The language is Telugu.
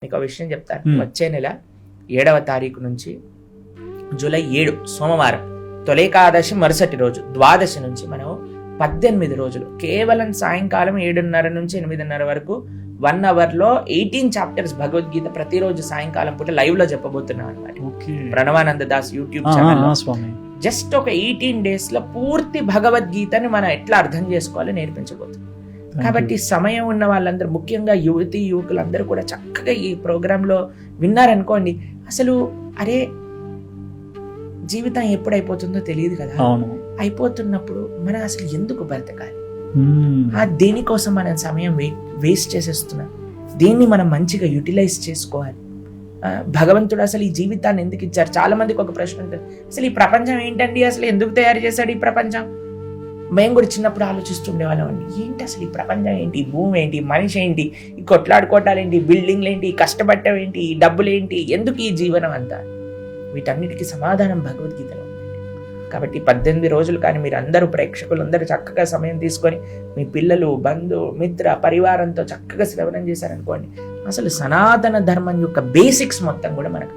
మీకు ఆ విషయం చెప్తాను. వచ్చే నెల 7వ తారీఖు నుంచి జూలై 7 సోమవారం తొలేకాదశి మరుసటి రోజు ద్వాదశి నుంచి మనం 18 రోజులు కేవలం సాయంకాలం 7:30 నుంచి 8:30 వరకు 1 అవర్లో 18 చాప్టర్స్ భగవద్గీత ప్రతిరోజు సాయంకాలం పూట లైవ్ లో చెప్పబోతున్నాం అనమాట. Pranavananda Das YouTube channel just ఒక 18 days లో పూర్తి భగవద్గీతని మనం ఎట్లా అర్థం చేసుకోవాలో నేర్పించబోతున్నాం. కాబట్టి సమయం ఉన్న వాళ్ళందరూ, ముఖ్యంగా యువతి యువకులందరూ కూడా చక్కగా ఈ ప్రోగ్రాంలో విన్నారనుకోండి, అసలు అరే జీవితం ఎప్పుడైపోతుందో తెలియదు కదా, అయిపోతున్నప్పుడు మనం అసలు ఎందుకు బ్రతకాలి, దేనికోసం మనం సమయం వేస్ట్ చేసేస్తున్నాం, దీన్ని మనం మంచిగా యూటిలైజ్ చేసుకోవాలి. భగవంతుడు అసలు ఈ జీవితాన్ని ఎందుకు ఇచ్చారు? చాలా మందికి ఒక ప్రశ్న ఉంటుంది, అసలు ఈ ప్రపంచం ఏంటండి, అసలు ఎందుకు తయారు చేశాడు ఈ ప్రపంచం? మేము కూడా చిన్నప్పుడు ఆలోచిస్తుండేవాళ్ళం అండి, ఏంటి అసలు ఈ ప్రపంచం ఏంటి, ఈ భూమి ఏంటి, మనిషి ఏంటి, ఈ కొట్లాడుకోవటాలు ఏంటి, బిల్డింగ్లు ఏంటి, కష్టపడటం ఏంటి, ఈ డబ్బులు ఏంటి, ఎందుకు ఈ జీవనం అంతా? వీటన్నిటికీ సమాధానం భగవద్గీతలో ఉంది. కాబట్టి 18 రోజులు కానీ మీరు అందరూ ప్రేక్షకులు అందరూ చక్కగా సమయం తీసుకొని మీ పిల్లలు, బంధు, మిత్ర, పరివారంతో చక్కగా శ్రవణం చేశారనుకోండి, అసలు సనాతన ధర్మం యొక్క బేసిక్స్ మొత్తం కూడా మనకు